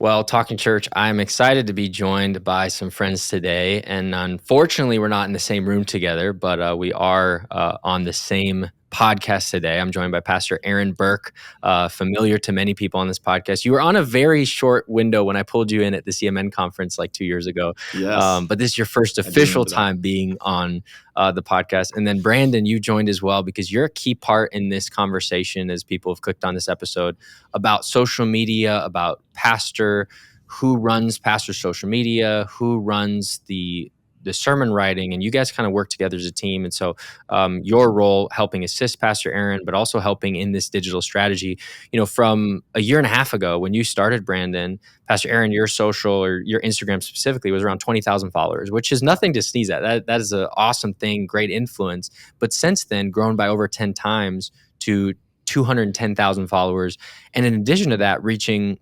Well, Talking Church, I'm excited to be joined by some friends today. And unfortunately, we're not in the same room together, but we are on the same podcast today. I'm joined by Pastor Aaron Burke, familiar to many people on this podcast. You were on a very short window when I pulled you in at the CMN conference like 2 years ago. Yes, But this is your first I do official remember that. time being on the podcast. And then, Brandon, you joined as well because you're a key part in this conversation as people have clicked on this episode about social media, about who runs pastor's social media, who runs the sermon writing, and you guys kind of work together as a team. And so your role helping assist Pastor Aaron, but also helping in this digital strategy. From a year and a half ago when you started, Brandon, Pastor Aaron, your social or your Instagram specifically was around 20,000 followers, which is nothing to sneeze at. That is an awesome thing, great influence. But since then, grown by over 10 times to 210,000 followers. And in addition to that, reaching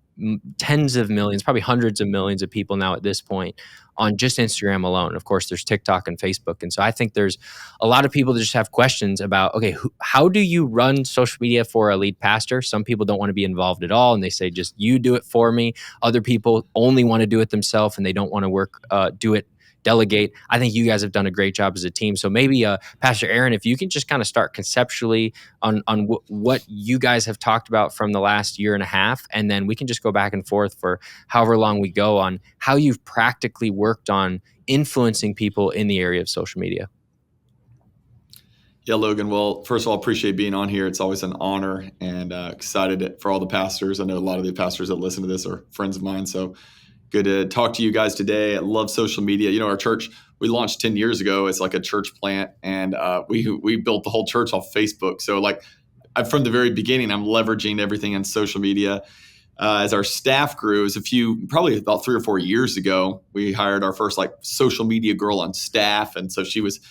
tens of millions, probably hundreds of millions of people now at this point on just Instagram alone. Of course, there's TikTok and Facebook. And so I think there's a lot of people that just have questions about, okay, how do you run social media for a lead pastor? Some people don't want to be involved at all. And they say, just you do it for me. Other people only want to do it themselves and they don't want to delegate. I think you guys have done a great job as a team. So maybe Pastor Aaron, if you can just kind of start conceptually on what you guys have talked about from the last year and a half, and then we can just go back and forth for however long we go on how you've practically worked on influencing people in the area of social media. Yeah, Logan. Well, first of all, appreciate being on here. It's always an honor, and excited for all the pastors. I know a lot of the pastors that listen to this are friends of mine. So good to talk to you guys today. I love social media. Our church, we launched 10 years ago as like a church plant, and we built the whole church off Facebook. So from the very beginning, I'm leveraging everything on social media. As our staff grew, probably about 3 or 4 years ago, we hired our first like social media girl on staff, and so she was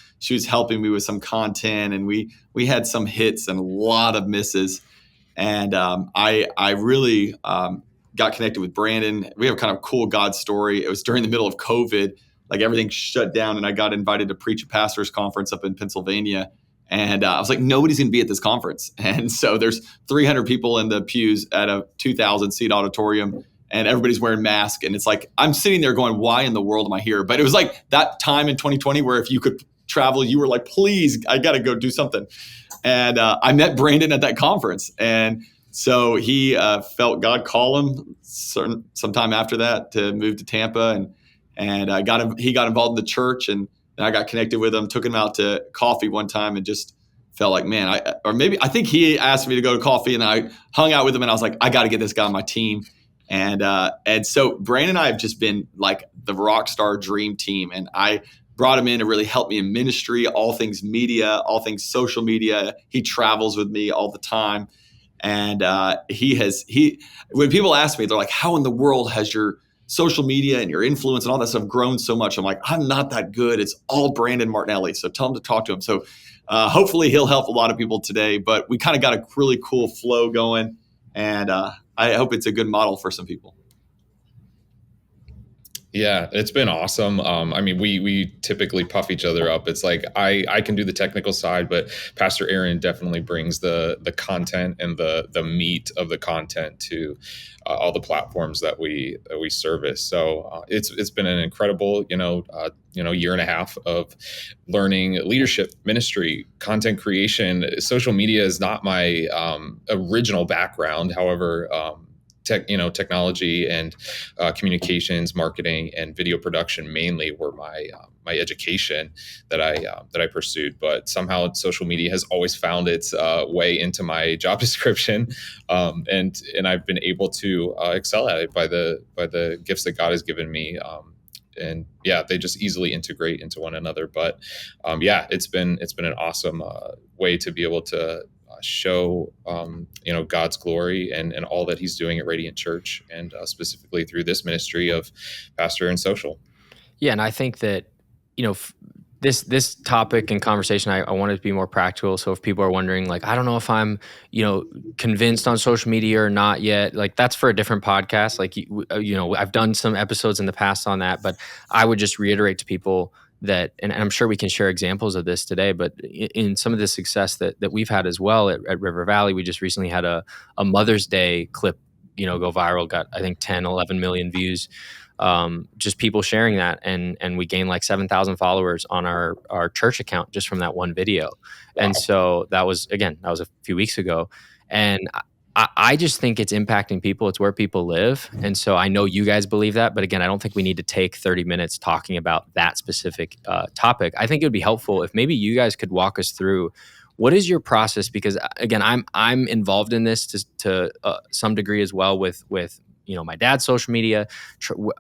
helping me with some content, and we had some hits and a lot of misses, and I really got connected with Brandon. We have kind of a cool God story. It was during the middle of COVID, like everything shut down, and I got invited to preach a pastor's conference up in Pennsylvania. And I was like, nobody's going to be at this conference. And so there's 300 people in the pews at a 2,000 seat auditorium, and everybody's wearing masks. And it's like, I'm sitting there going, why in the world am I here? But it was like that time in 2020 where if you could travel, you were like, please, I got to go do something. And I met Brandon at that conference. And so he felt God call him sometime after that to move to Tampa. And he got involved in the church, and I got connected with him, took him out to coffee one time, and just felt like, man, I think he asked me to go to coffee, and I hung out with him, and I was like, I got to get this guy on my team. And so Brandon and I have just been like the rock star dream team. And I brought him in to really help me in ministry, all things media, all things social media. He travels with me all the time. And when people ask me, they're like, how in the world has your social media and your influence and all that stuff grown so much? I'm like, I'm not that good. It's all Brandon Martinelli. So tell him to talk to him. So hopefully he'll help a lot of people today, but we kind of got a really cool flow going, and I hope it's a good model for some people. Yeah, it's been awesome. I mean, we typically puff each other up. It's like I can do the technical side, but Pastor Aaron definitely brings the content and the meat of the content to all the platforms that we service. So it's been an incredible year and a half of learning leadership, ministry, content creation. Social media is not my original background. However, technology and communications, marketing, and video production mainly were my education that I pursued. But somehow social media has always found its way into my job description, and I've been able to excel at it by the gifts that God has given me. And yeah, they just easily integrate into one another. But it's been an awesome way to be able to show God's glory and all that he's doing at Radiant Church, and specifically through this ministry of Pastor and Social. Yeah, and I think that this topic and conversation, I want it to be more practical. So if people are wondering, like, I don't know if I'm convinced on social media or not yet, like that's for a different podcast. Like I've done some episodes in the past on that, but I would just reiterate to people that, and I'm sure we can share examples of this today, but in some of the success that we've had as well at River Valley, we just recently had a Mother's Day clip go viral, got I think 10, 11 million views. Just people sharing that, and we gained like 7,000 followers on our church account just from that one video. Wow. And so that was a few weeks ago, and I just think it's impacting people. It's where people live. And so I know you guys believe that, but again, I don't think we need to take 30 minutes talking about that specific topic. I think it would be helpful if maybe you guys could walk us through what is your process, because again, I'm involved in this to some degree as well with my dad's social media.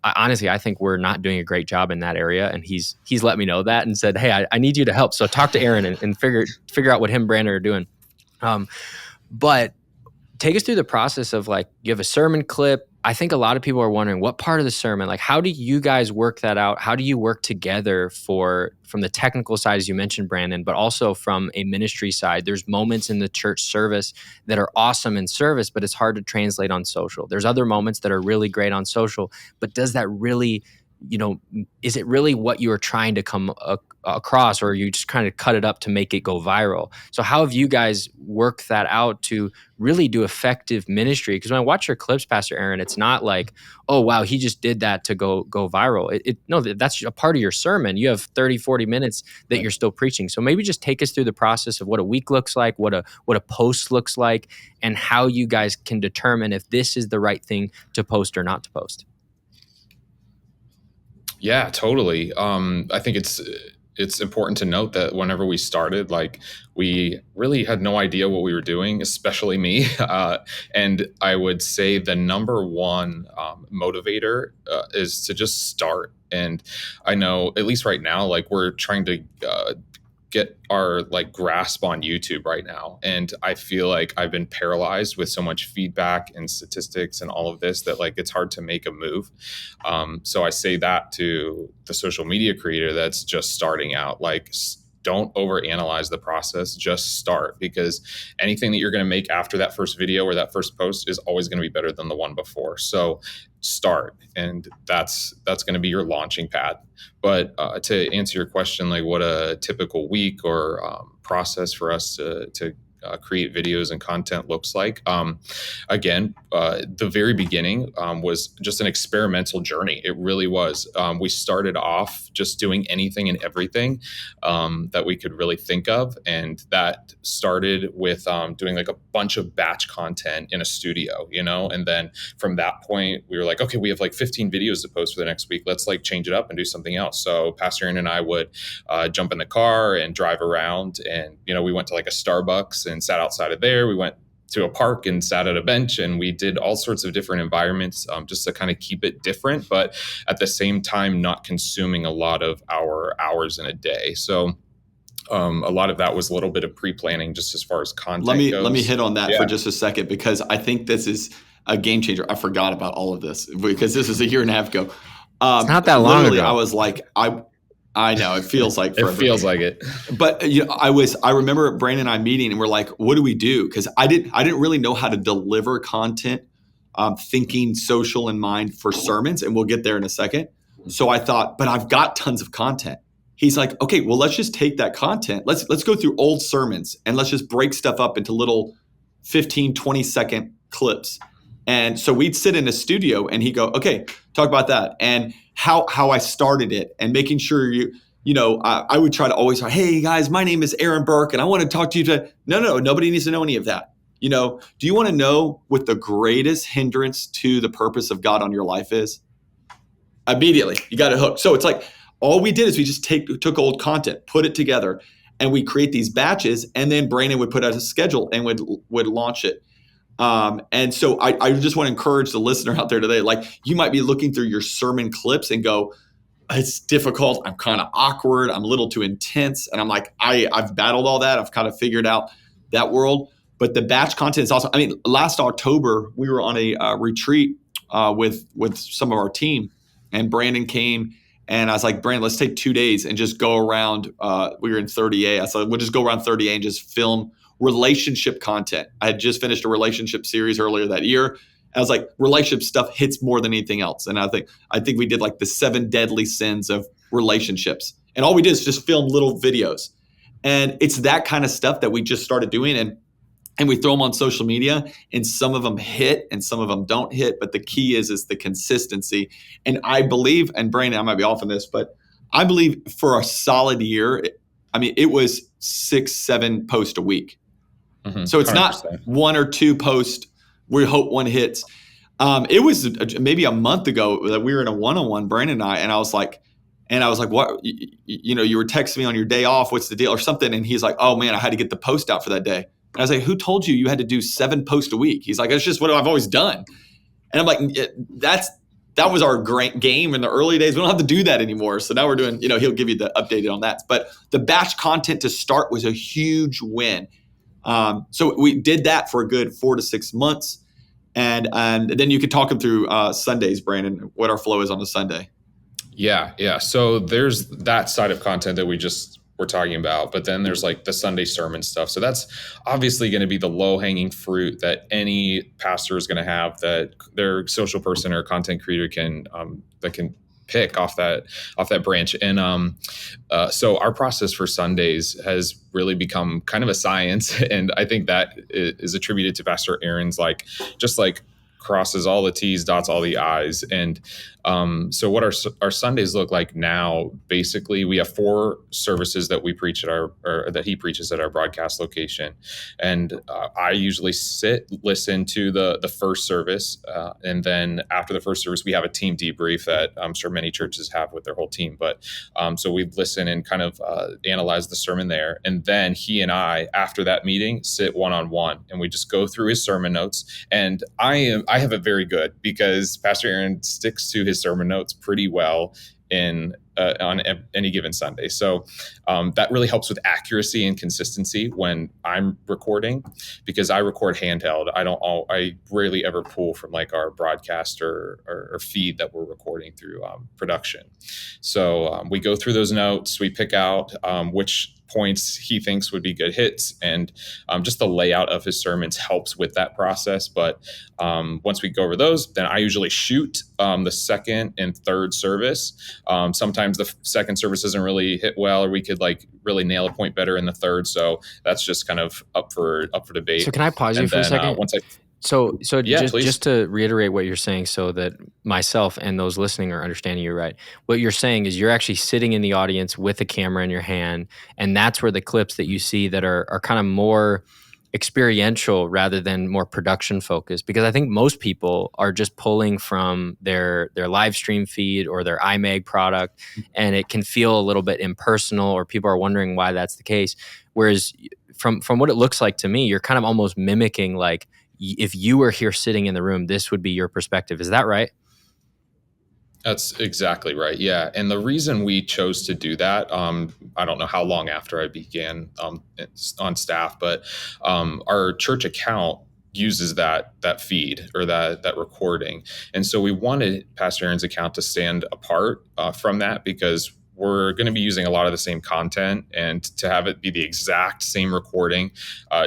Honestly, I think we're not doing a great job in that area, and he's let me know that and said, hey, I need you to help. So talk to Aaron and figure out what him and Brandon are doing. But take us through the process of, like, you have a sermon clip. I think a lot of people are wondering what part of the sermon, like, how do you guys work that out? How do you work together from the technical side, as you mentioned, Brandon, but also from a ministry side? There's moments in the church service that are awesome in service, but it's hard to translate on social. There's other moments that are really great on social, but does that really, is it really what you are trying to come across, or you just kind of cut it up to make it go viral? So how have you guys worked that out to really do effective ministry? Because when I watch your clips, Pastor Aaron, it's not like, oh, wow, he just did that to go viral. No, that's a part of your sermon. You have 30, 40 minutes that you're still preaching. So maybe just take us through the process of what a week looks like, what a post looks like, and how you guys can determine if this is the right thing to post or not to post. Yeah, totally. I think it's important to note that whenever we started, like, we really had no idea what we were doing, especially me. And I would say the number one motivator is to just start. And I know, at least right now, like, we're trying to get our, like, grasp on YouTube right now. And I feel like I've been paralyzed with so much feedback and statistics and all of this that, like, it's hard to make a move. So I say that to the social media creator that's just starting out, like, don't overanalyze the process, just start, because anything that you're going to make after that first video or that first post is always going to be better than the one before. So start, and that's going to be your launching pad. But to answer your question, like, what a typical week or process for us to create videos and content looks like. Again, the very beginning was just an experimental journey. It really was. We started off just doing anything and everything that we could really think of. And that started with doing, like, a bunch of batch content in a studio, and then from that point, we were like, okay, we have like 15 videos to post for the next week. Let's, like, change it up and do something else. So Pastor Aaron and I would jump in the car and drive around, and, we went to, like, a Starbucks and sat outside of there. We went to a park and sat at a bench, and we did all sorts of different environments just to kind of keep it different, but at the same time, not consuming a lot of our hours in a day. So a lot of that was a little bit of pre-planning just as far as content goes. Let me hit on that for just a second, because I think this is a game changer. I forgot about all of this because this is a year and a half ago. It's not that long ago. I was like, I know it feels like forever. It feels like it. But I remember Brandon and I meeting, and we're like, what do we do? Because I didn't really know how to deliver content, thinking social in mind for sermons, and we'll get there in a second. So I thought, but I've got tons of content. He's like, okay, well, let's just take that content. Let's go through old sermons, and let's just break stuff up into little 15, 20-second clips. And so we'd sit in a studio, and he'd go, okay, talk about that. And how I started it, and making sure I would try to always say, hey guys, my name is Aaron Burke, and I want to talk to you today. No, nobody needs to know any of that. Do you want to know what the greatest hindrance to the purpose of God on your life is? Immediately, you got it hooked. So it's like, all we did is we just took old content, put it together, and we create these batches, and then Brandon would put out a schedule and would launch it. And so I just want to encourage the listener out there today, like, you might be looking through your sermon clips and go, it's difficult. I'm kind of awkward. I'm a little too intense. And I'm like, I've battled all that. I've kind of figured out that world. But the batch content is also, last October, we were on a retreat with some of our team, and Brandon came, and I was like, Brandon, let's take 2 days and just go around. We were in 30A. I said, we'll just go around 30A and just film relationship content. I had just finished a relationship series earlier that year. I was like, relationship stuff hits more than anything else. And I think we did like the 7 deadly sins of relationships. And all we did is just film little videos. And it's that kind of stuff that we just started doing. And and we throw them on social media, and some of them hit and some of them don't hit. But the key is the consistency. And I believe, and Brandon, I might be off on this, but I believe for a solid year, it was 6-7 posts a week. So it's 100%. not 1 or 2 posts. We hope one hits. It was maybe a month ago that we were in a one-on-one, Brandon and I was like, what, you were texting me on your day off, what's the deal or something. And he's like, oh man, I had to get the post out for that day. And I was like, who told you had to do 7 posts a week? He's like, that's just what I've always done. And I'm like, that was our great game in the early days. We don't have to do that anymore. So now we're doing, he'll give you the updated on that. But the batch content to start was a huge win. So we did that for a good 4 to 6 months. And then you could talk them through Sundays, Brandon, what our flow is on a Sunday. Yeah. So there's that side of content that we just were talking about, but then there's like the Sunday sermon stuff. So that's obviously going to be the low hanging fruit that any pastor is going to have, that their social person or content creator can pick off that branch. And so our process for Sundays has really become kind of a science, and I think that is attributed to Pastor Aaron's just crosses all the T's, dots all the I's. And so what our Sundays look like now, basically we have 4 services that we preach or that he preaches at our broadcast location. And I usually listen to the first service. And then after the first service, we have a team debrief that I'm sure many churches have with their whole team. But so we listen and kind of analyze the sermon there. And then he and I, after that meeting, sit one-on-one and we just go through his sermon notes. And I have it very good because Pastor Aaron sticks to his sermon notes pretty well on any given Sunday. So that really helps with accuracy and consistency when I'm recording, because I record handheld. I rarely ever pull from like our broadcast or feed that we're recording through production. So we go through those notes, we pick out which points he thinks would be good hits, and just the layout of his sermons helps with that process. But once we go over those, then I usually shoot the second and third service. Sometimes the second service doesn't really hit well, or we could like really nail a point better in the third. So that's just kind of up for debate. So can I pause you for a second? So just to reiterate what you're saying, so that myself and those listening are understanding you right. What you're saying is you're actually sitting in the audience with a camera in your hand, and that's where the clips that you see that are kind of more experiential rather than more production focused. Because I think most people are just pulling from their live stream feed or their iMag product, and it can feel a little bit impersonal, or people are wondering why that's the case. Whereas from what it looks like to me, you're kind of almost mimicking like, if you were here sitting in the room, this would be your perspective. Is that right? That's exactly right. Yeah. And the reason we chose to do that, I don't know how long after I began on staff, but our church account uses that feed or that recording. And so we wanted Pastor Aaron's account to stand apart from that, because we're going to be using a lot of the same content, and to have it be the exact same recording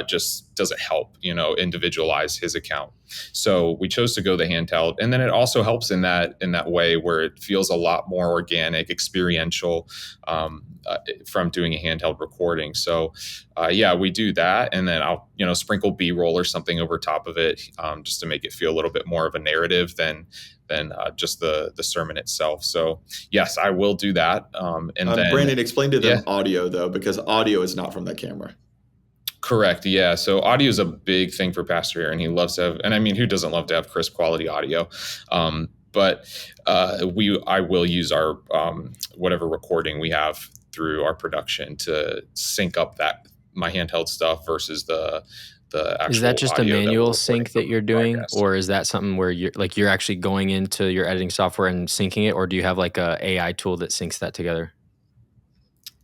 just doesn't help, individualize his account. So we chose to go the handheld, and then it also helps in that way where it feels a lot more organic, experiential from doing a handheld recording. So we do that, and then I'll sprinkle B-roll or something over top of it just to make it feel a little bit more of a narrative than just the sermon itself. So yes, I will do that. And then Brandon, explain to them audio though, because audio is not from that camera. Correct. Yeah. So audio is a big thing for Pastor Aaron. He loves to have, and I mean, who doesn't love to have crisp quality audio? But I will use our whatever recording we have through our production to sync up my handheld stuff versus the actual. Is that just a manual sync that you're doing, or is that something where you're actually going into your editing software and syncing it, or do you have like a AI tool that syncs that together?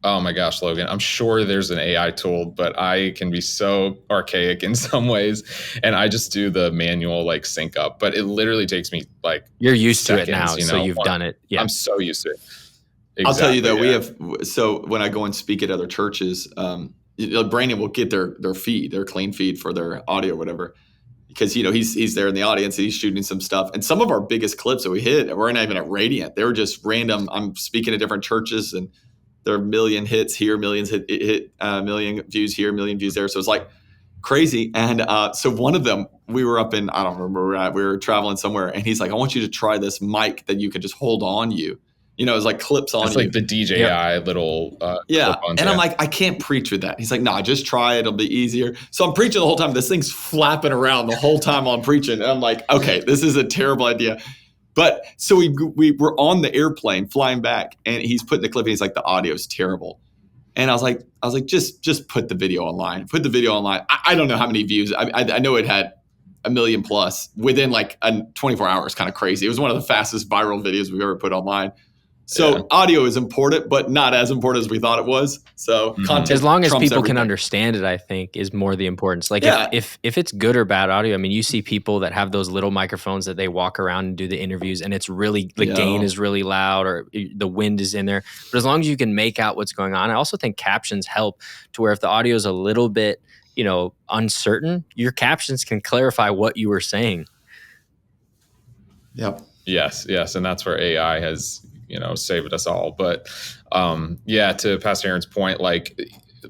Oh my gosh, Logan, I'm sure there's an AI tool, but I can be so archaic in some ways, and I just do the manual like sync up, but it literally takes me like you're used to it now, so you've done it. Yeah, I'm so used to it. Exactly, I'll tell you though, so when I go and speak at other churches, Brandon will get their feed, their clean feed for their audio or whatever, because he's there in the audience and he's shooting some stuff. And some of our biggest clips that we hit we're not even at Radiant. They were just random. I'm speaking at different churches, and there are million hits here, millions hit million views here, million views there. So it's like crazy. And so one of them, we were up in, I don't remember where we're at, we were traveling somewhere, and he's like, I want you to try this mic that you can just hold on you. It's like clips on It's you. like the DJI little clip-ons. And I'm like, I can't preach with that. He's like, nah, just try it. It'll be easier. So I'm preaching the whole time. This thing's flapping around the whole time I'm preaching. And I'm like, okay, this is a terrible idea. But so we were on the airplane flying back, and he's putting the clip, and he's like, the audio is terrible. And I was like, just put the video online. Put the video online. I don't know how many views. I know it had 1 million plus within like 24 hours. Kind of crazy. It was one of the fastest viral videos we've ever put online. So audio is important, but not as important as we thought it was. So content, as long as people everything. can understand it, I think is more the importance. Like if it's good or bad audio, I mean, you see people that have those little microphones that they walk around and do the interviews, and it's really, the gain is really loud, or the wind is in there. But as long as you can make out what's going on, I also think captions help to where if the audio is a little bit, uncertain, your captions can clarify what you were saying. Yep. Yes. And that's where AI has saved us all. But to Pastor Aaron's point, like,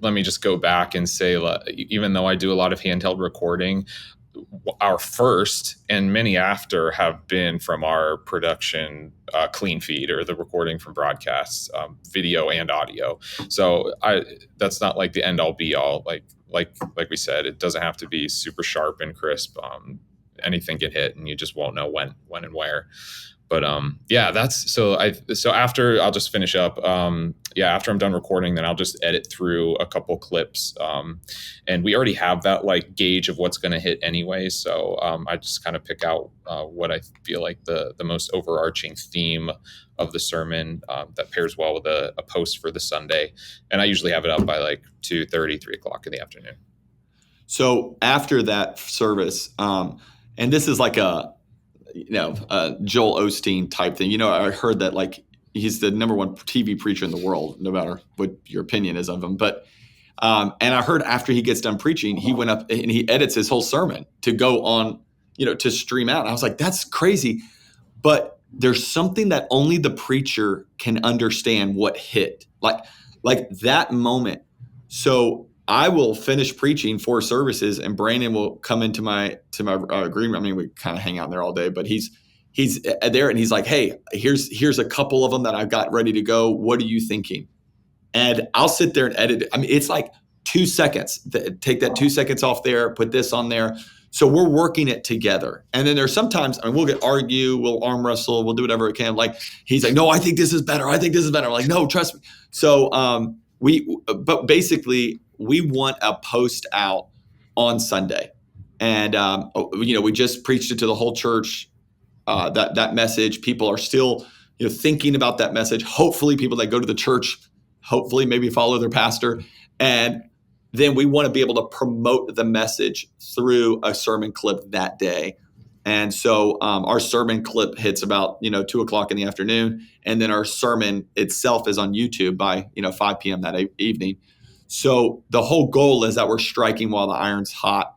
let me just go back and say, even though I do a lot of handheld recording, our first and many after have been from our production clean feed, or the recording from broadcasts, video and audio. So that's not like the end all be all. Like we said, it doesn't have to be super sharp and crisp. Anything can hit, and you just won't know when and where. But that's so after, I'll just finish up. After I'm done recording, then I'll just edit through a couple clips. And we already have that like gauge of what's going to hit anyway. So I just kind of pick out what I feel like the most overarching theme of the sermon that pairs well with a post for the Sunday. And I usually have it up by like 2:30, 3 o'clock in the afternoon. So after that service, and this is like a Joel Osteen type thing. I heard that like he's the number one TV preacher in the world, no matter what your opinion is of him. But and I heard after he gets done preaching, he went up and he edits his whole sermon to go on, to stream out. And I was like, that's crazy. But there's something that only the preacher can understand what hit, like that moment. So I will finish preaching 4 services, and Brandon will come into my green room. I mean, we kind of hang out there all day, but he's there, and he's like, "Hey, here's a couple of them that I've got ready to go. What are you thinking?" And I'll sit there and edit it. I mean, it's like 2 seconds. Take that 2 seconds off there, put this on there. So we're working it together. And then there's sometimes, we'll argue, we'll arm wrestle, we'll do whatever we can. Like he's like, "No, I think this is better. I think this is better." I'm like, "No, trust me." So but basically, we want a post out on Sunday. And, we just preached it to the whole church, that message. People are still, thinking about that message. Hopefully people that go to the church, hopefully maybe follow their pastor. And then we want to be able to promote the message through a sermon clip that day. And so our sermon clip hits about, 2 o'clock in the afternoon. And then our sermon itself is on YouTube by, 5 p.m. that evening. So the whole goal is that we're striking while the iron's hot.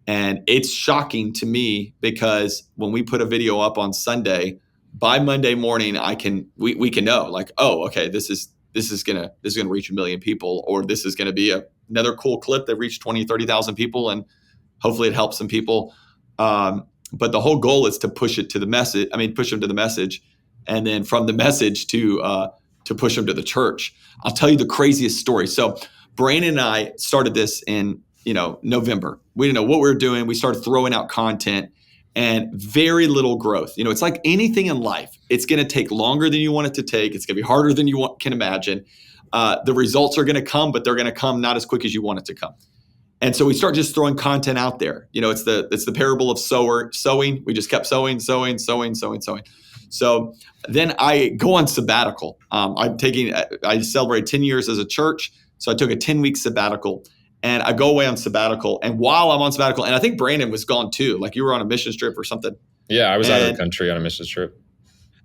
And it's shocking to me because when we put a video up on Sunday, by Monday morning, we can know like, oh, okay, this is gonna reach 1 million people, or this is gonna be another cool clip that reached 20, 30,000 people, and hopefully it helps some people. But the whole goal is to push it to the message. Push them to the message, and then from the message to push them to the church. I'll tell you the craziest story. So Brandon and I started this in, November. We didn't know what we were doing. We started throwing out content and very little growth. It's like anything in life. It's going to take longer than you want it to take. It's going to be harder than you can imagine. The results are going to come, but they're going to come not as quick as you want it to come. And so we start just throwing content out there. It's the parable of sowing. We just kept sowing. So then I go on sabbatical. I celebrate 10 years as a church. So I took a 10-week sabbatical, and I go away on sabbatical. And while I'm on sabbatical, and I think Brandon was gone too, like you were on a mission trip or something. Yeah, I was out of the country on a mission trip.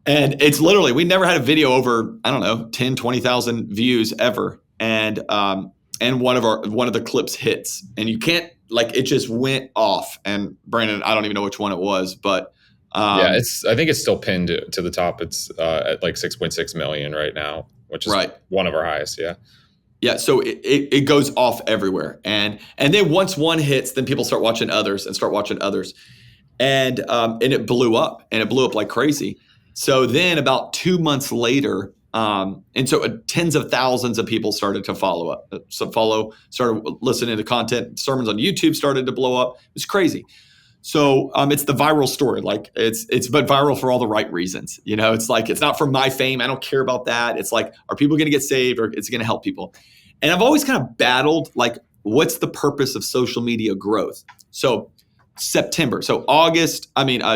And it's literally, we never had a video over, 10, 20,000 views ever. And one of the clips hits, and you can't, like, it just went off. And Brandon, I don't even know which one it was, but I think it's still pinned to the top. It's at like 6.6 million right now, which is one of our highest. Yeah. Yeah, so it goes off everywhere, and then once one hits, then people start watching others and start watching others, and it blew up, and it blew up like crazy. So then about 2 months later, and so tens of thousands of people started to follow up, started listening to content. Sermons on YouTube started to blow up. It was crazy. So it's the viral story. Like it's but viral for all the right reasons. You know, it's like, it's not for my fame. I don't care about that. It's like, are people going to get saved, or it's going to help people? And I've always kind of battled, like, what's the purpose of social media growth? So September, so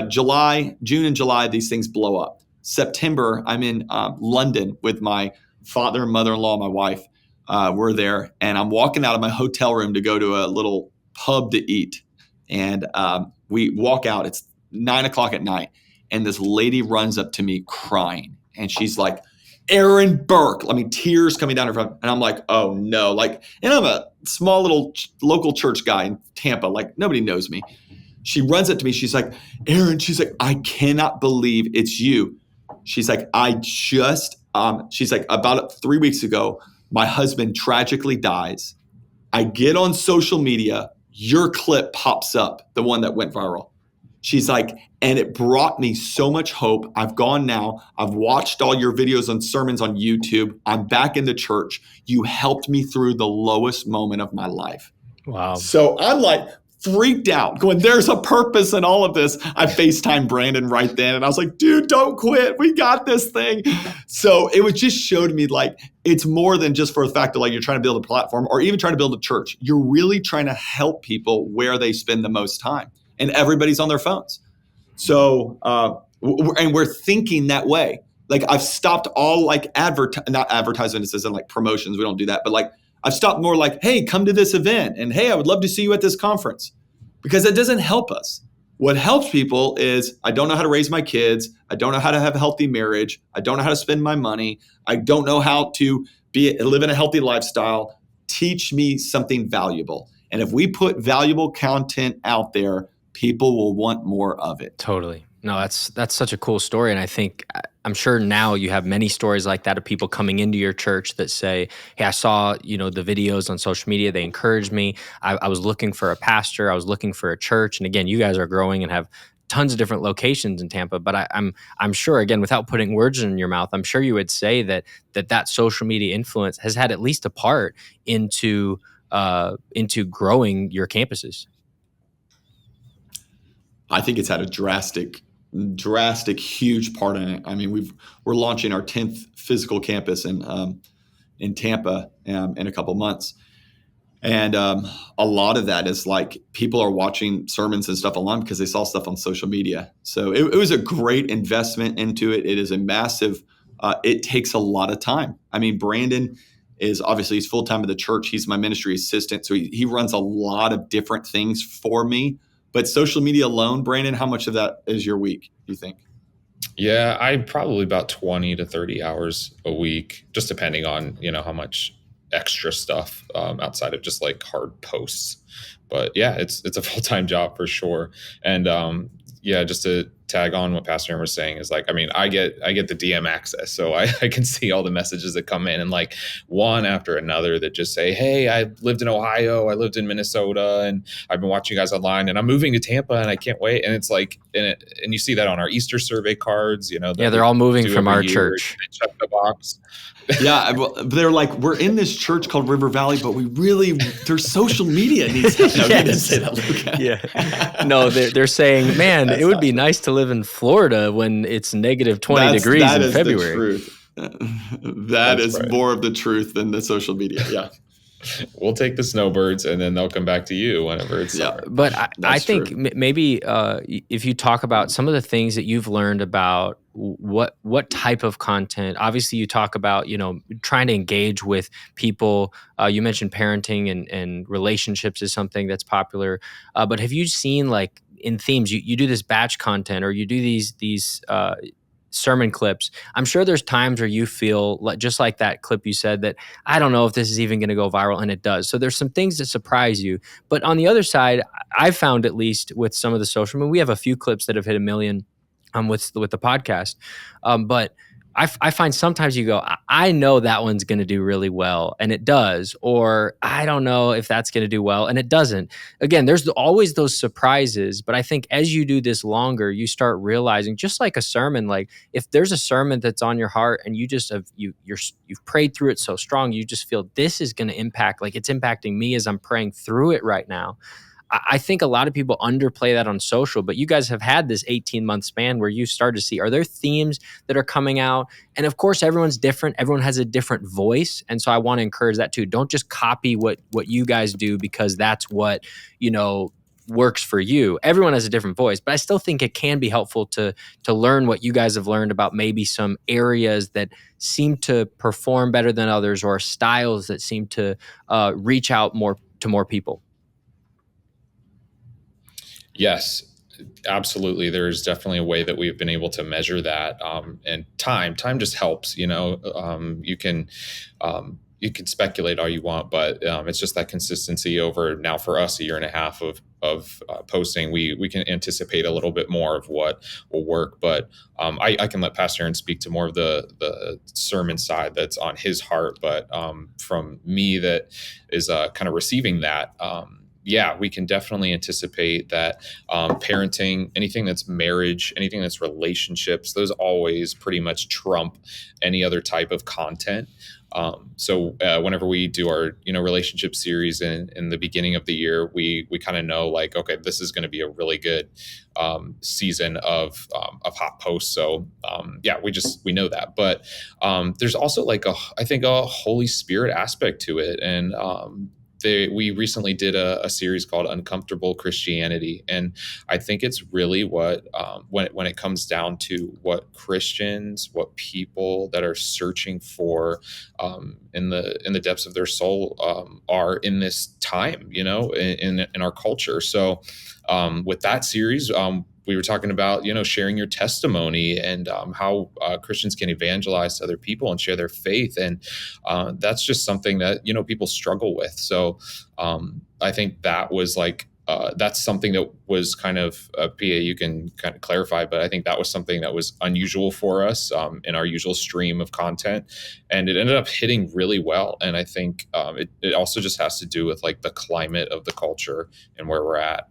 July, June and July, these things blow up. September, I'm in London with my father and mother-in-law, my wife. We're there, and I'm walking out of my hotel room to go to a little pub to eat. And we walk out, it's 9:00 at night, and this lady runs up to me crying, and she's like, Aaron Burke. I mean, tears coming down her front. And I'm like, oh no. Like, and I'm a small little local church guy in Tampa. Like, nobody knows me. She runs up to me. She's like, Aaron, she's like, I cannot believe it's you. She's like, she's like, about 3 weeks ago, my husband tragically dies. I get on social media, your clip pops up, the one that went viral. She's like, and it brought me so much hope. I've gone now. I've watched all your videos and sermons on YouTube. I'm back in the church. You helped me through the lowest moment of my life. Wow. So I'm like freaked out, going, there's a purpose in all of this. I FaceTimed Brandon right then, and I was like, dude, don't quit. We got this thing. So it was just showed me, like, it's more than just for the fact that, like, you're trying to build a platform or even trying to build a church. You're really trying to help people where they spend the most time. And everybody's on their phones. So, and we're thinking that way. Like, I've stopped all, like, not advertisements and like promotions. We don't do that. But, like, I've stopped more like, hey, come to this event. And hey, I would love to see you at this conference. Because it doesn't help us. What helps people is, I don't know how to raise my kids. I don't know how to have a healthy marriage. I don't know how to spend my money. I don't know how to live in a healthy lifestyle. Teach me something valuable. And if we put valuable content out there, people will want more of it. Totally. No, that's such a cool story. And I'm sure now you have many stories like that of people coming into your church that say, hey, I saw, the videos on social media. They encouraged me. I was looking for a pastor. I was looking for a church. And again, you guys are growing and have tons of different locations in Tampa. But I'm sure, again, without putting words in your mouth, I'm sure you would say that social media influence has had at least a part into growing your campuses. I think it's had a drastic, huge part in it. I mean, we're launching our 10th physical campus in Tampa in a couple months. And a lot of that is like, people are watching sermons and stuff online because they saw stuff on social media. So it was a great investment into it. It is a massive, it takes a lot of time. I mean, Brandon is obviously, he's full-time at the church. He's my ministry assistant. So he runs a lot of different things for me. But social media alone, Brandon, how much of that is your week, do you think? Yeah, I probably about 20 to 30 hours a week, just depending on, how much extra stuff outside of just like hard posts. But yeah, it's a full-time job for sure. And just to tag on what Pastor Aaron was saying is, like, I mean, I get the DM access, so I can see all the messages that come in, and like one after another that just say, hey, I lived in Ohio, I lived in Minnesota, and I've been watching you guys online, and I'm moving to Tampa, and I can't wait. And it's like, and you see that on our Easter survey cards, they're all moving from our church. They check the box. Yeah, they're like, we're in this church called River Valley, but their social media needs help. No, Yes. you didn't say that, Luke. Yeah. No, they're saying, man, it would be nice to live in Florida when it's negative 20 degrees in February. That is the truth. That is right. More of the truth than the social media. Yeah. We'll take the snowbirds, and then they'll come back to you whenever it's summer. But I think maybe if you talk about some of the things that you've learned about what type of content. Obviously, you talk about trying to engage with people. You mentioned parenting and relationships is something that's popular. But have you seen, like, in themes, you do this batch content, or you do these sermon clips? I'm sure there's times where you feel just like that clip you said, that I don't know if this is even going to go viral, and it does. So there's some things that surprise you. But on the other side, I found, at least with some of the social media, we have a few clips that have hit 1 million with the podcast. But I find sometimes you go, I know that one's going to do really well, and it does, or I don't know if that's going to do well, and it doesn't. Again, there's always those surprises, but I think as you do this longer, you start realizing, just like a sermon, like if there's a sermon that's on your heart and you just have you've prayed through it so strong, you just feel this is going to impact, like it's impacting me as I'm praying through it right now. I think a lot of people underplay that on social, but you guys have had this 18-month span where you start to see, are there themes that are coming out? And of course, everyone's different. Everyone has a different voice. And so I want to encourage that too. Don't just copy what you guys do because that's what, works for you. Everyone has a different voice, but I still think it can be helpful to learn what you guys have learned about maybe some areas that seem to perform better than others, or styles that seem to reach out more to more people. Yes, absolutely. There's definitely a way that we've been able to measure that. And time just helps, you can speculate all you want, but it's just that consistency over now for us, a year and a half of posting. We can anticipate a little bit more of what will work, but I can let Pastor Aaron speak to more of the sermon side that's on his heart. But from me, that is kind of receiving that. Yeah, we can definitely anticipate that parenting, anything that's marriage, anything that's relationships, those always pretty much trump any other type of content. So whenever we do our, relationship series in the beginning of the year, we kind of know, like, okay, this is going to be a really good season of hot posts. So yeah, we know that. But there's also I think a Holy Spirit aspect to it. And we recently did a series called Uncomfortable Christianity. And I think it's really what, when it comes down to what Christians, what people that are searching for in the depths of their soul are in this time, in our culture. So with that series, we were talking about, sharing your testimony and how Christians can evangelize to other people and share their faith. And that's just something that, people struggle with. So I think that was that's something that was kind of, PA, you can kind of clarify, but I think that was something that was unusual for us in our usual stream of content. And it ended up hitting really well. And I think it also just has to do with the climate of the culture and where we're at.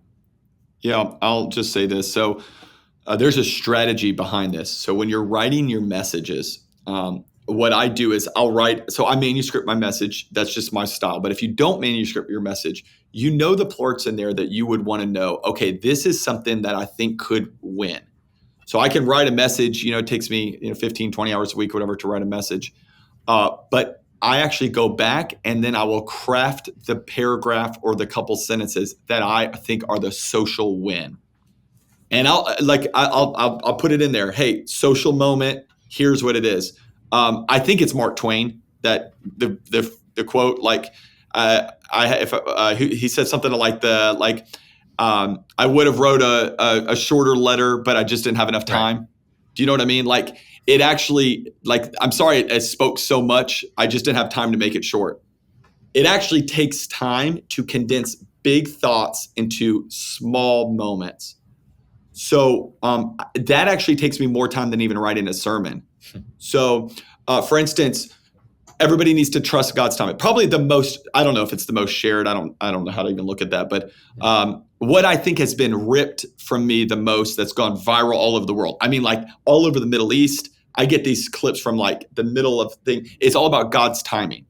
Yeah, I'll just say this. So there's a strategy behind this. So when you're writing your messages, what I do is I manuscript my message. That's just my style. But if you don't manuscript your message, the parts in there that you would want to know, okay, this is something that I think could win. So I can write a message, it takes me 15, 20 hours a week, whatever, to write a message. But I actually go back and then I will craft the paragraph or the couple sentences that I think are the social win. And I'll put it in there. Hey, social moment. Here's what it is. I think it's Mark Twain that the quote, he said something I would have wrote a shorter letter, but I just didn't have enough time. Right. Do you know what I mean? It actually, I'm sorry it spoke so much. I just didn't have time to make it short. It actually takes time to condense big thoughts into small moments. So that actually takes me more time than even writing a sermon. So for instance, everybody needs to trust God's timing. Probably the most, I don't know if it's the most shared. I don't know how to even look at that. But what I think has been ripped from me the most, that's gone viral all over the world. I mean, all over the Middle East. I get these clips from the middle of thing. It's all about God's timing.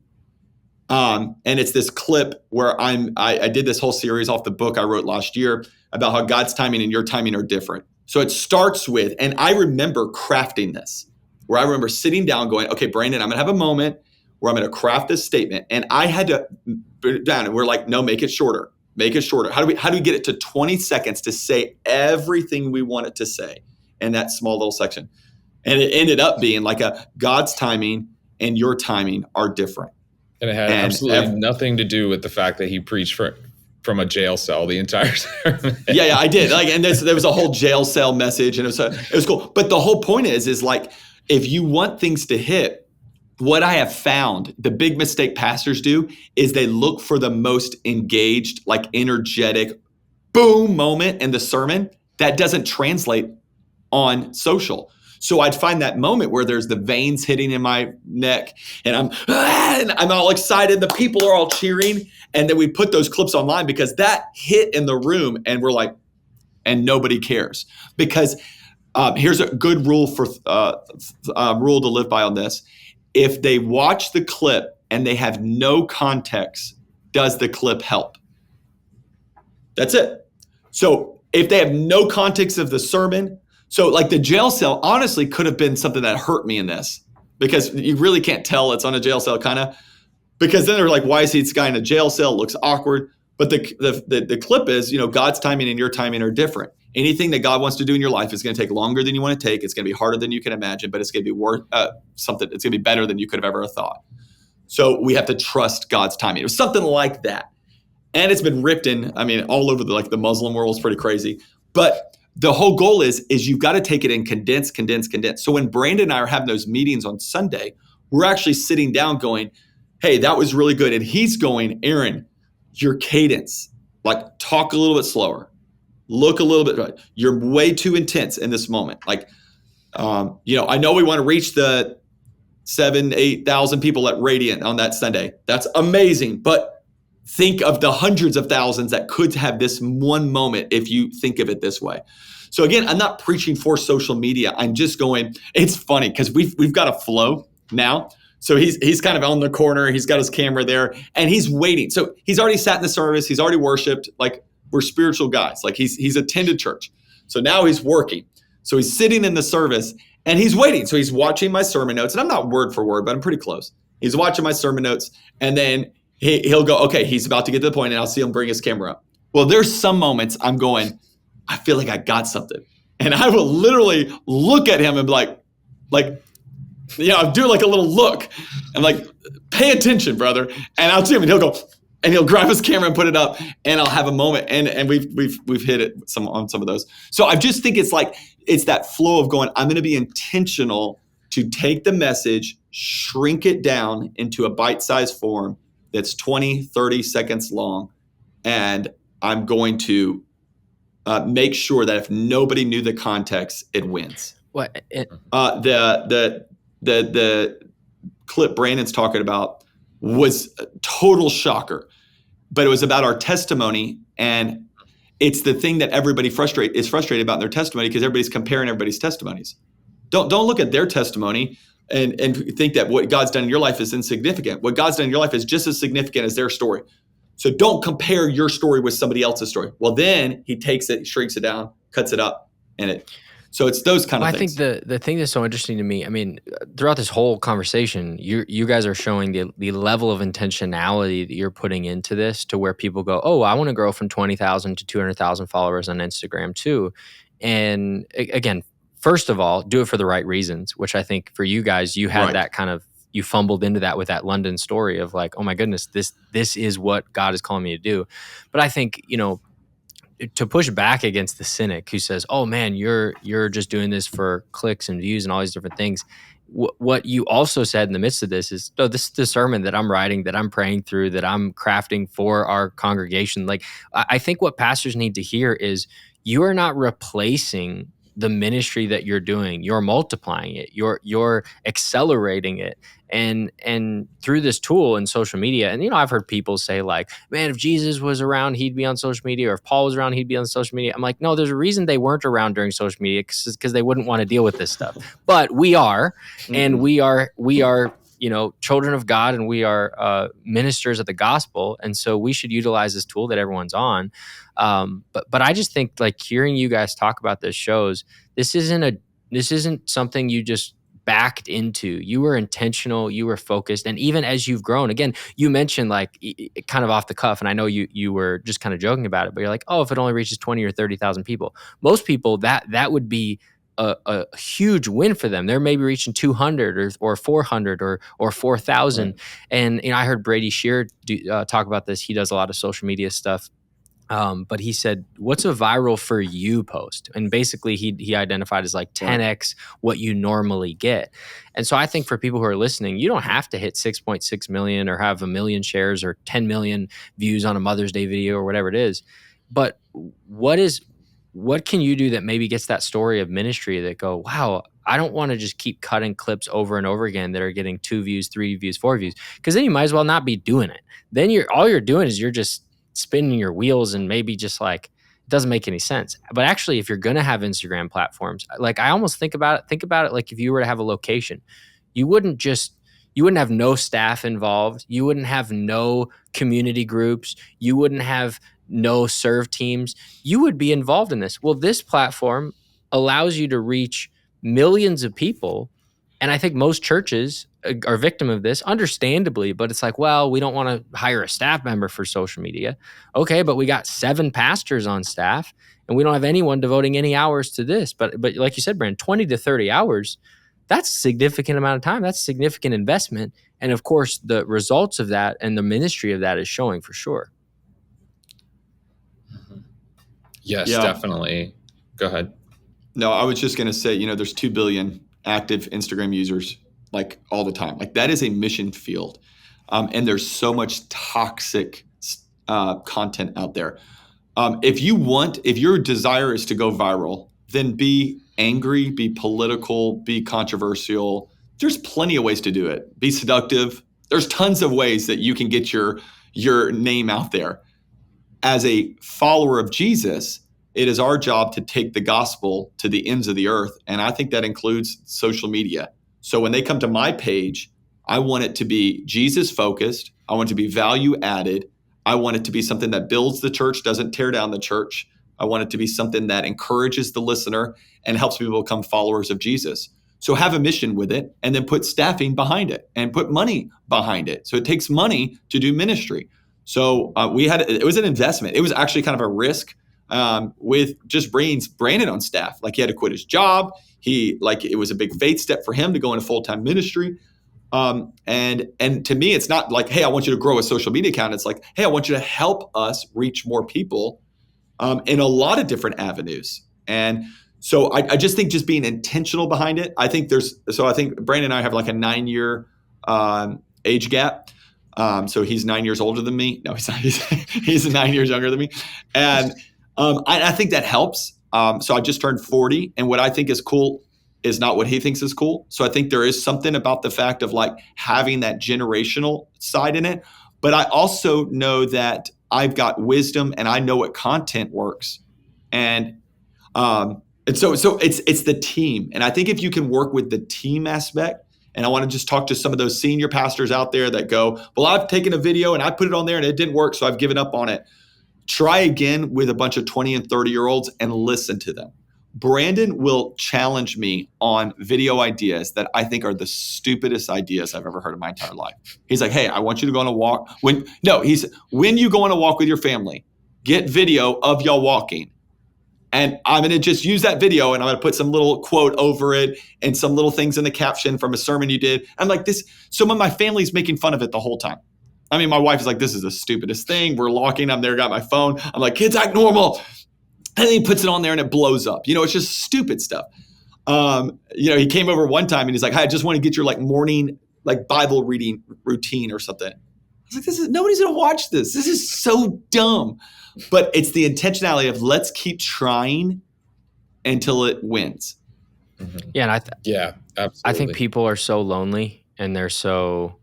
And it's this clip where I did this whole series off the book I wrote last year about how God's timing and your timing are different. So it starts with, and I remember crafting this, where I remember sitting down going, okay, Brandon, I'm going to have a moment where I'm going to craft this statement. And I had to put it down, and we're like, no, make it shorter. Make it shorter. How do we get it to 20 seconds to say everything we want it to say in that small little section? And it ended up being God's timing and your timing are different. And it had absolutely nothing to do with the fact that he preached from a jail cell the entire sermon. Yeah, I did. And there was a whole jail cell message, and it was cool. But the whole point is if you want things to hit, what I have found, the big mistake pastors do is they look for the most engaged, energetic, boom moment in the sermon that doesn't translate on social. So I'd find that moment where there's the veins hitting in my neck and I'm all excited. The people are all cheering. And then we put those clips online because that hit in the room and we're like, and nobody cares. Because here's a good rule rule to live by on this. If they watch the clip and they have no context, does the clip help? That's it. So if they have no context of the sermon, so like the jail cell honestly could have been something that hurt me in this, because you really can't tell it's on a jail cell kind of, because then they're like, why is this guy in a jail cell? It looks awkward. But the clip is, God's timing and your timing are different. Anything that God wants to do in your life is going to take longer than you want to take. It's going to be harder than you can imagine, but it's going to be worth something. It's going to be better than you could have ever thought. So we have to trust God's timing. It was something like that. And it's been ripped in, all over the Muslim world. Is pretty crazy. But the whole goal is you've got to take it and condense. So when Brandon and I are having those meetings on Sunday, we're actually sitting down going, hey, that was really good. And he's going, Aaron, your cadence, talk a little bit slower, look a little bit, right. You're way too intense in this moment. I know we want to reach the 7,000-8,000 people at Radiant on that Sunday. That's amazing. But think of the hundreds of thousands that could have this one moment if you think of it this way. So again, I'm not preaching for social media. I'm just going, it's funny because we've got a flow now. So he's kind of on the corner. He's got his camera there and he's waiting. So he's already sat in the service. He's already worshiped. We're spiritual guys. He's attended church. So now he's working. So he's sitting in the service and he's waiting. So he's watching my sermon notes, and I'm not word for word, but I'm pretty close. He's watching my sermon notes, and then he'll go, okay, he's about to get to the point, and I'll see him bring his camera up. Well, there's some moments I'm going, I feel like I got something. And I will literally look at him and be I'll do a little look. I'm like, pay attention, brother. And I'll see him and he'll go, and he'll grab his camera and put it up, and I'll have a moment. And we've hit it on some of those. So I just think it's that flow of going, I'm going to be intentional to take the message, shrink it down into a bite-sized form that's 20, 30 seconds long. And I'm going to make sure that if nobody knew the context, it wins. What? The clip Brandon's talking about was a total shocker, but it was about our testimony. And it's the thing that everybody is frustrated about in their testimony, because everybody's comparing everybody's testimonies. Don't look at their testimony and think that what God's done in your life is insignificant. What God's done in your life is just as significant as their story. So don't compare your story with somebody else's story. Well, then he takes it, shrinks it down, cuts it up, so it's those kind of things. I think the thing that's so interesting to me, throughout this whole conversation, you guys are showing the level of intentionality that you're putting into this, to where people go, oh, I want to grow from 20,000 to 200,000 followers on Instagram too. And again, first of all, do it for the right reasons, which I think for you guys, you had that kind of, you fumbled into that with that London story of oh my goodness, this is what God is calling me to do. But I think, to push back against the cynic who says, oh man, you're just doing this for clicks and views and all these different things. What you also said in the midst of this is, no, this is the sermon that I'm writing, that I'm praying through, that I'm crafting for our congregation. I think what pastors need to hear is, you are not replacing the ministry that you're doing. You're multiplying it. You're accelerating it. And through this tool in social media, and I've heard people say man, if Jesus was around, he'd be on social media, or if Paul was around, he'd be on social media. I'm like, no, there's a reason they weren't around during social media, because they wouldn't want to deal with this stuff. But we are, and we are children of God, and we are ministers of the gospel, and so we should utilize this tool that everyone's on. But I just think hearing you guys talk about this shows this isn't something you just backed into. You were intentional, you were focused, and even as you've grown, again, you mentioned kind of off the cuff, and I know you were just kind of joking about it, but you're like, oh, if it only reaches 20 or 30,000 people, most people that would be a huge win for them. They're maybe reaching 200 or 400 or 4,000. Right. And I heard Brady Shear talk about this. He does a lot of social media stuff. But he said, what's a viral for you post? And basically he identified as 10x what you normally get. And so I think for people who are listening, you don't have to hit 6.6 million or have 1 million shares or 10 million views on a Mother's Day video or whatever it is. But what can you do that maybe gets that story of ministry that go, wow, I don't want to just keep cutting clips over and over again that are getting 2 views, 3 views, 4 views, because then you might as well not be doing it. Then all you're doing is you're just spinning your wheels, and maybe just like it doesn't make any sense. But actually, if you're gonna have Instagram platforms, like I almost think about it like if you were to have a location, you wouldn't have no staff involved, you wouldn't have no community groups, you wouldn't have no serve teams, you would be involved in this. Well, this platform allows you to reach millions of people. And I think most churches are victim of this, understandably, but it's like, well, we don't want to hire a staff member for social media. Okay, but we got 7 pastors on staff and we don't have anyone devoting any hours to this. But like you said, Brandon, 20 to 30 hours, that's a significant amount of time. That's significant investment. And of course, the results of that and the ministry of that is showing for sure. Yes, definitely. Go ahead. No, I was just going to say, there's 2 billion active Instagram users like all the time. Like that is a mission field. And there's so much toxic content out there. If your desire is to go viral, then be angry, be political, be controversial. There's plenty of ways to do it. Be seductive. There's tons of ways that you can get your name out there. As a follower of Jesus, it is our job to take the gospel to the ends of the earth. And I think that includes social media. So when they come to my page, I want it to be Jesus focused. I want it to be value added. I want it to be something that builds the church, doesn't tear down the church. I want it to be something that encourages the listener and helps people become followers of Jesus. So have a mission with it, and then put staffing behind it and put money behind it. So it takes money to do ministry. So it was an investment. It was actually kind of a risk with just bringing Brandon on staff. Like he had to quit his job. It was a big faith step for him to go into full-time ministry. And to me, it's not like, hey, I want you to grow a social media account. It's like, hey, I want you to help us reach more people in a lot of different avenues. And so I just think just being intentional behind it. I think Brandon and I have like a 9-year age gap. So he's 9 years older than me. No, he's not. He's 9 years younger than me. And I think that helps. So I just turned 40, and what I think is cool is not what he thinks is cool. So I think there is something about the fact of like having that generational side in it. But I also know that I've got wisdom and I know what content works. And so it's the team. And I think if you can work with the team aspect, and I want to just talk to some of those senior pastors out there that go, well, I've taken a video and I put it on there and it didn't work, so I've given up on it. Try again with a bunch of 20 and 30-year-olds and listen to them. Brandon will challenge me on video ideas that I think are the stupidest ideas I've ever heard in my entire life. He's like, hey, I want you to go on a walk. When you go on a walk with your family, get video of y'all walking. And I'm going to just use that video and I'm going to put some little quote over it and some little things in the caption from a sermon you did. I'm like this. Some of my family's making fun of it the whole time. I mean, my wife is like, this is the stupidest thing. We're walking. I'm there, got my phone. I'm like, kids act normal. And then he puts it on there and it blows up. It's just stupid stuff. He came over one time and he's like, hey, I just want to get your like morning like Bible reading routine or something. I was like, nobody's going to watch this. This is so dumb. But it's the intentionality of let's keep trying until it wins. Mm-hmm. Yeah. And absolutely. I think people are so lonely and they're so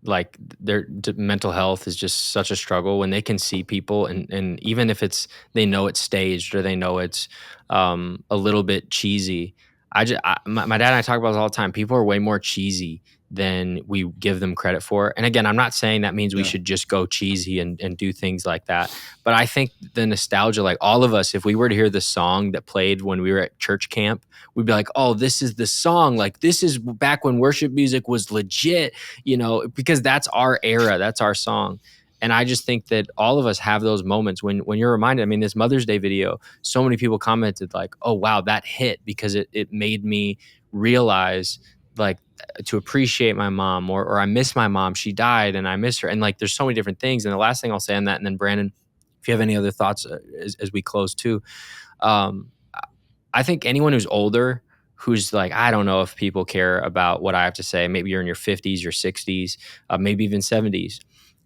like their mental health is just such a struggle when they can see people and even if they know it's staged or they know it's a little bit cheesy. My dad and I talk about this all the time. People are way more cheesy than we give them credit for. And again, I'm not saying that means we should just go cheesy and do things like that. But I think the nostalgia, like all of us, if we were to hear the song that played when we were at church camp, we'd be like, oh, this is the song. Like this is back when worship music was legit, because that's our era. That's our song. And I just think that all of us have those moments when you're reminded. I mean, this Mother's Day video, so many people commented like, oh, wow, that hit because it made me realize like to appreciate my mom or I miss my mom. She died and I miss her. And like, there's so many different things. And the last thing I'll say on that, and then Brandon, if you have any other thoughts as we close too, I think anyone who's older, who's like, I don't know if people care about what I have to say. Maybe you're in your 50s, your 60s, maybe even 70s.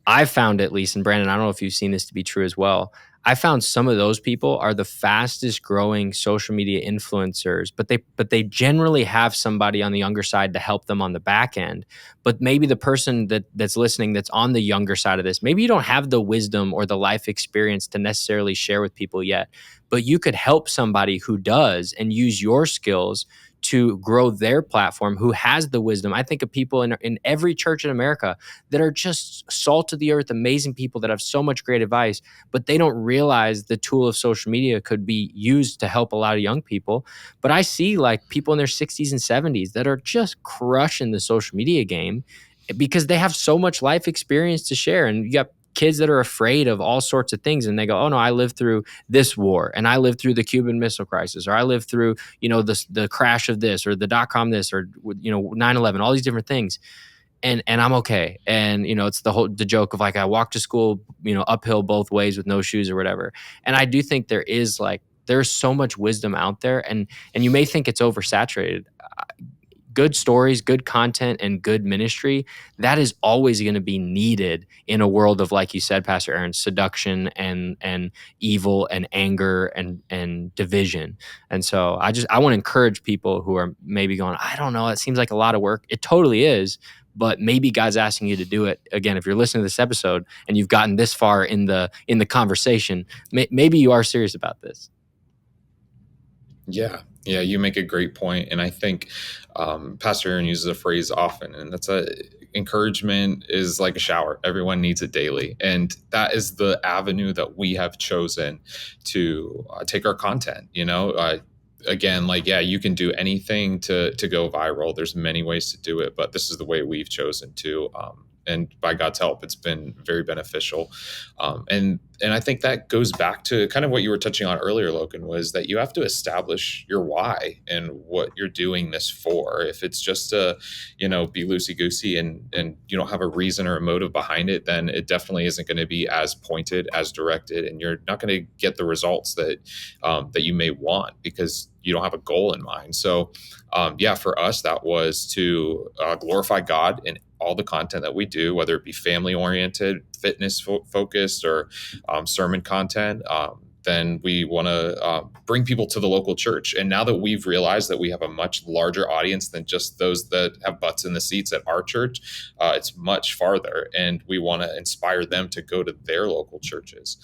I've found, at least, and Brandon, I don't know if you've seen this to be true as well. I found some of those people are the fastest growing social media influencers, but they generally have somebody on the younger side to help them on the back end. But maybe the person that's listening that's on the younger side of this, maybe you don't have the wisdom or the life experience to necessarily share with people yet, but you could help somebody who does and use your skills to grow their platform, who has the wisdom. I think of people in every church in America that are just salt of the earth, amazing people that have so much great advice, but they don't realize the tool of social media could be used to help a lot of young people. But I see like people in their 60s and 70s that are just crushing the social media game because they have so much life experience to share. And you got kids that are afraid of all sorts of things, and they go, oh no, I lived through this war, and I lived through the Cuban Missile Crisis, or I lived through, the crash of this, or the .com this, or 9/11, all these different things, and I'm okay. And it's the joke of like, I walk to school uphill both ways with no shoes or whatever. And I do think there's so much wisdom out there, and you may think it's oversaturated. Good stories, good content, and good ministry, that is always going to be needed in a world of, like you said, Pastor Aaron, seduction and evil and anger and division. And so I want to encourage people who are maybe going, I don't know, it seems like a lot of work. It totally is, but maybe God's asking you to do it. Again, if you're listening to this episode and you've gotten this far in the conversation, maybe you are serious about this. Yeah, you make a great point, and I think Pastor Aaron uses a phrase often, and that's encouragement is like a shower. Everyone needs it daily, and that is the avenue that we have chosen to take our content. Again, you can do anything to go viral. There's many ways to do it, but this is the way we've chosen to. And by God's help, it's been very beneficial. And I think that goes back to kind of what you were touching on earlier, Logan, was that you have to establish your why and what you're doing this for. If it's just to, be loosey-goosey and you don't have a reason or a motive behind it, then it definitely isn't going to be as pointed, as directed, and you're not going to get the results that you may want because you don't have a goal in mind. So, for us, that was to glorify God in all the content that we do, whether it be family oriented, fitness focused, or sermon content. Then we want to bring people to the local church. And now that we've realized that we have a much larger audience than just those that have butts in the seats at our church, it's much farther. And we want to inspire them to go to their local churches.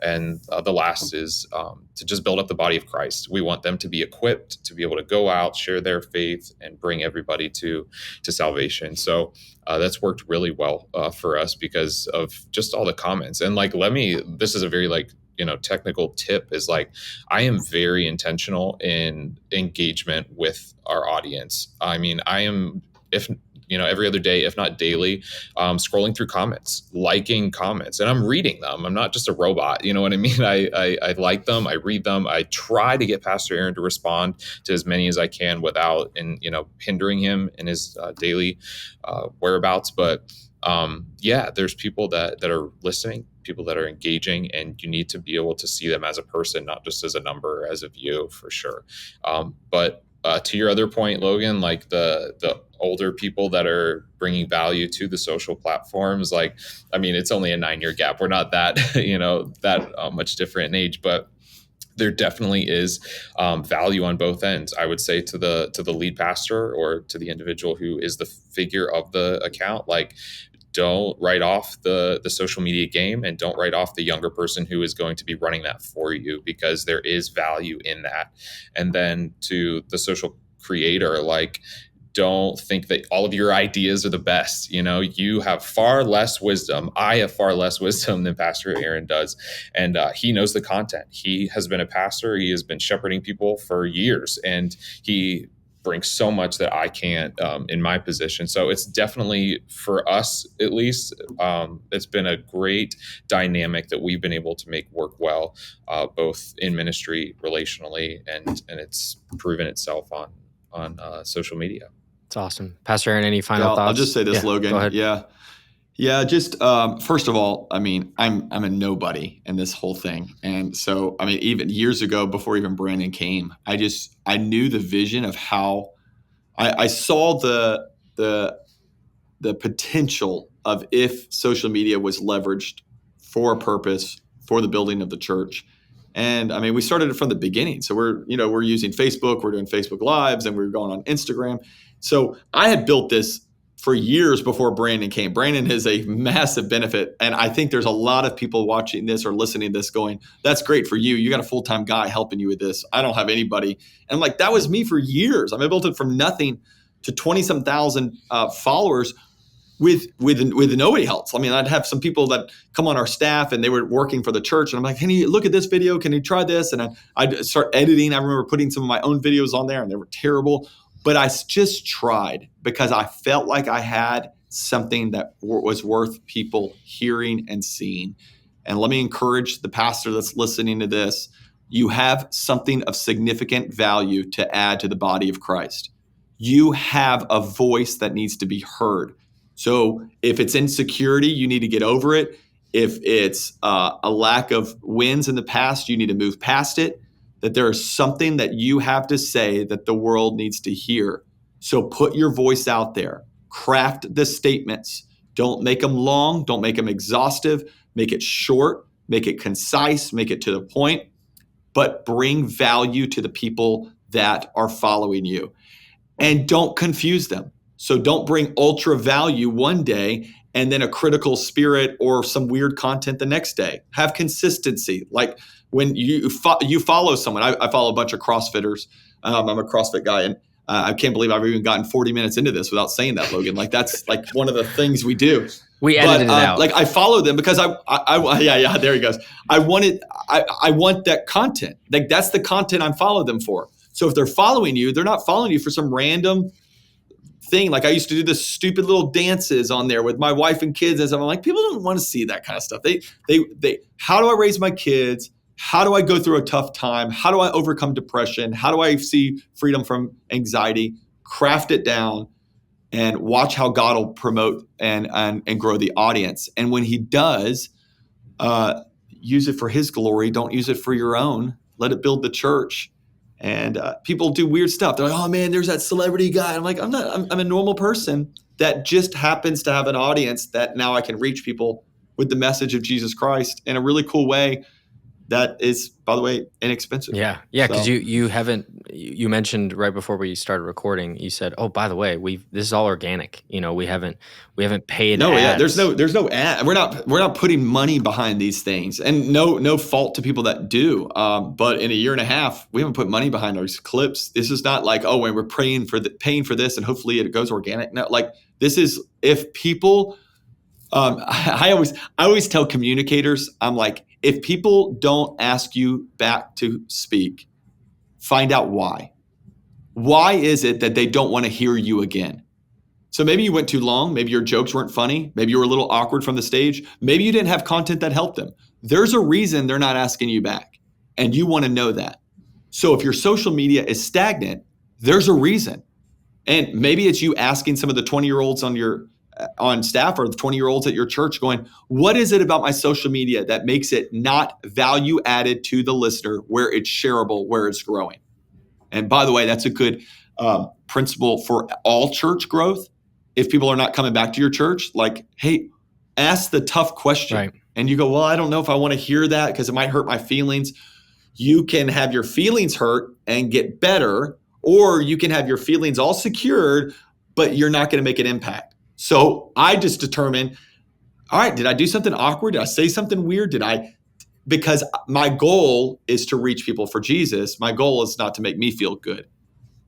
And the last is to just build up the body of Christ. We want them to be equipped to be able to go out, share their faith, and bring everybody to salvation. So that's worked really well for us because of just all the comments. And this is a very technical tip, is I am very intentional in engagement with our audience. I mean, I am, every other day, if not daily, scrolling through comments, liking comments, and I'm reading them. I'm not just a robot. You know what I mean? I like them. I read them. I try to get Pastor Aaron to respond to as many as I can without, hindering him in his daily whereabouts. But there's people that are listening, people that are engaging, and you need to be able to see them as a person, not just as a number, as a view, for sure. But to your other point, Logan, the older people that are bringing value to the social platforms, it's only a 9-year gap. We're not that, much different in age, but there definitely is value on both ends. I would say to the lead pastor or to the individual who is the figure of the account, don't write off the social media game, and don't write off the younger person who is going to be running that for you, because there is value in that. And then to the social creator, don't think that all of your ideas are the best. You have far less wisdom. I have far less wisdom than Pastor Aaron does. And he knows the content. He has been a pastor. He has been shepherding people for years, and he brings so much that I can't in my position. So it's definitely, for us at least, it's been a great dynamic that we've been able to make work well, both in ministry, relationally, and it's proven itself on social media. It's awesome. Pastor Aaron, any final thoughts? I'll just say this, Logan. Go ahead. Yeah. Just first of all, I'm a nobody in this whole thing, and so even years ago, before even Brandon came, I knew the vision of how I saw the potential of, if social media was leveraged for a purpose, for the building of the church. And I mean, we started it from the beginning. So we're using Facebook, we're doing Facebook Lives, and we're going on Instagram. So I had built this for years before Brandon came. Brandon is a massive benefit. And I think there's a lot of people watching this or listening to this going, that's great for you. You got a full-time guy helping you with this. I don't have anybody. And I'm like, that was me for years. I mean, I built it from nothing to 20-some thousand followers with nobody else. I mean, I'd have some people that come on our staff and they were working for the church. And I'm like, can you look at this video? Can you try this? And I'd start editing. I remember putting some of my own videos on there and they were terrible. But I just tried because I felt like I had something that was worth people hearing and seeing. And let me encourage the pastor that's listening to this. You have something of significant value to add to the body of Christ. You have a voice that needs to be heard. So if it's insecurity, you need to get over it. If it's a lack of wins in the past, you need to move past it. That there is something that you have to say that the world needs to hear. So put your voice out there. Craft the statements. Don't make them long. Don't make them exhaustive. Make it short. Make it concise. Make it to the point. But bring value to the people that are following you. And don't confuse them. So don't bring ultra value one day and then a critical spirit or some weird content the next day. Have consistency. Like when you follow someone, I follow a bunch of CrossFitters. I'm a CrossFit guy, and I can't believe I've even gotten 40 minutes into this without saying that, Logan. Like that's like one of the things we do. We edited it out. Like I follow them because yeah, there he goes. I want that content. Like that's the content I'm following them for. So if they're following you, they're not following you for some random thing. Like I used to do this stupid little dances on there with my wife and kids, and I'm like, people don't want to see that kind of stuff. They how do I raise my kids? How do I go through a tough time? How do I overcome depression? How do I see freedom from anxiety? Craft it down and watch how God will promote and grow the audience. And when he does, use it for his glory. Don't use it for your own. Let it build the church. And people do weird stuff. They're like, oh man, there's that celebrity guy. I'm like, I'm a normal person that just happens to have an audience that now I can reach people with the message of Jesus Christ in a really cool way. That is, by the way, inexpensive. Yeah. Because you mentioned right before we started recording, you said, "Oh, by the way, this is all organic. You know, we haven't paid." No, ads. Yeah, there's no ad. We're not putting money behind these things, and no fault to people that do. But in a year and a half, we haven't put money behind those clips. This is not like, oh, when we're paying for this, and hopefully it goes organic. No, like this is if people. I always tell communicators, I'm like, if people don't ask you back to speak, find out why. Why is it that they don't want to hear you again? So maybe you went too long. Maybe your jokes weren't funny. Maybe you were a little awkward from the stage. Maybe you didn't have content that helped them. There's a reason they're not asking you back, and you want to know that. So if your social media is stagnant, there's a reason. And maybe it's you asking some of the 20-year-olds on staff or the 20-year-olds at your church going, what is it about my social media that makes it not value added to the listener, where it's shareable, where it's growing? And by the way, that's a good principle for all church growth. If people are not coming back to your church, like, hey, ask the tough question. Right. And you go, well, I don't know if I want to hear that because it might hurt my feelings. You can have your feelings hurt and get better, or you can have your feelings all secured, but you're not going to make an impact. So I just determined, all right, did I do something awkward? Did I say something weird? Because my goal is to reach people for Jesus. My goal is not to make me feel good.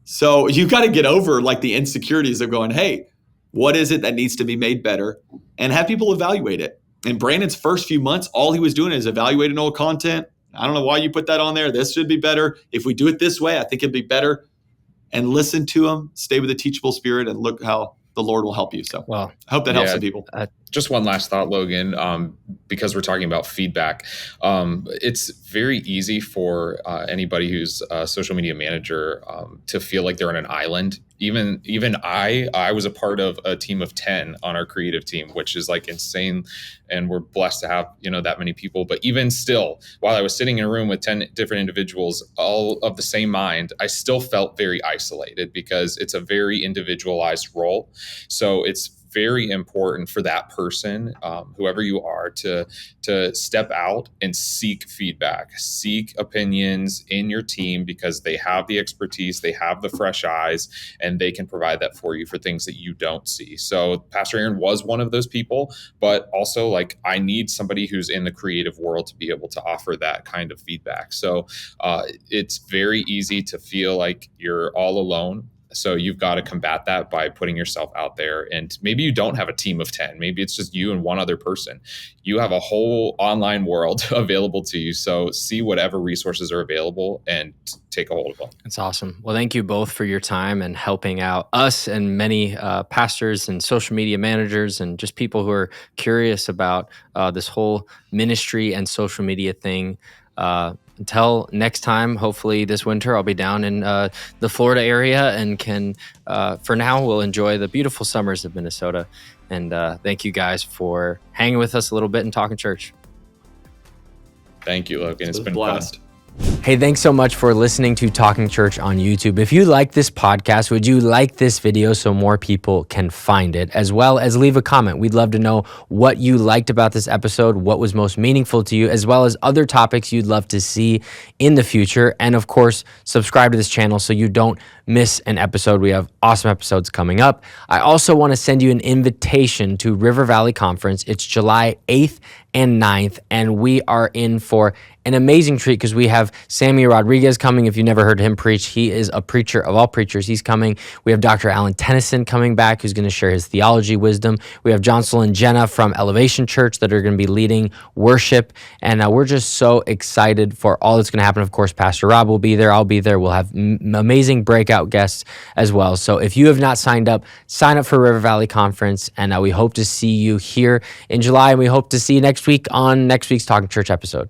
So you got to get over like the insecurities of going, hey, what is it that needs to be made better? And have people evaluate it. In Brandon's first few months, all he was doing is evaluating old content. I don't know why you put that on there. This should be better. If we do it this way, I think it'd be better. And listen to him, stay with a teachable spirit, and look how the Lord will help you. So I hope that helps some people. Just one last thought, Logan, because we're talking about feedback. It's very easy for anybody who's a social media manager to feel like they're on an island. Even I was a part of a team of 10 on our creative team, which is like insane. And we're blessed to have, that many people. But even still, while I was sitting in a room with 10 different individuals, all of the same mind, I still felt very isolated because it's a very individualized role. So it's very important for that person, whoever you are, to step out and seek feedback, seek opinions in your team, because they have the expertise, they have the fresh eyes, and they can provide that for you for things that you don't see. So Pastor Aaron was one of those people, but also like I need somebody who's in the creative world to be able to offer that kind of feedback. So it's very easy to feel like you're all alone. So you've got to combat that by putting yourself out there. And maybe you don't have a team of 10. Maybe it's just you and one other person. You have a whole online world available to you. So see whatever resources are available and take a hold of them. That's awesome. Well, thank you both for your time and helping out us and many pastors and social media managers and just people who are curious about this whole ministry and social media thing. Until next time, hopefully this winter, I'll be down in the Florida area and can, for now, we'll enjoy the beautiful summers of Minnesota. And thank you guys for hanging with us a little bit and talking church. Thank you, Logan. It's been blast. fun. Hey, thanks so much for listening to Talking Church on YouTube. If you like this podcast, would you like this video so more people can find it, as well as leave a comment? We'd love to know what you liked about this episode, what was most meaningful to you, as well as other topics you'd love to see in the future. And of course, subscribe to this channel so you don't miss an episode. We have awesome episodes coming up. I also want to send you an invitation to River Valley Conference. It's July 8th and 9th, and we are in for an amazing treat because we have Sammy Rodriguez coming. If you've never heard him preach, he is a preacher of all preachers. He's coming. We have Dr. Alan Tennyson coming back, who's going to share his theology wisdom. We have Johnsel and Jenna from Elevation Church that are going to be leading worship, and we're just so excited for all that's going to happen. Of course, Pastor Rob will be there. I'll be there. We'll have amazing breakout guests as well. So if you have not signed up, sign up for River Valley Conference, and we hope to see you here in July, and we hope to see you next week on next week's Talking Church episode.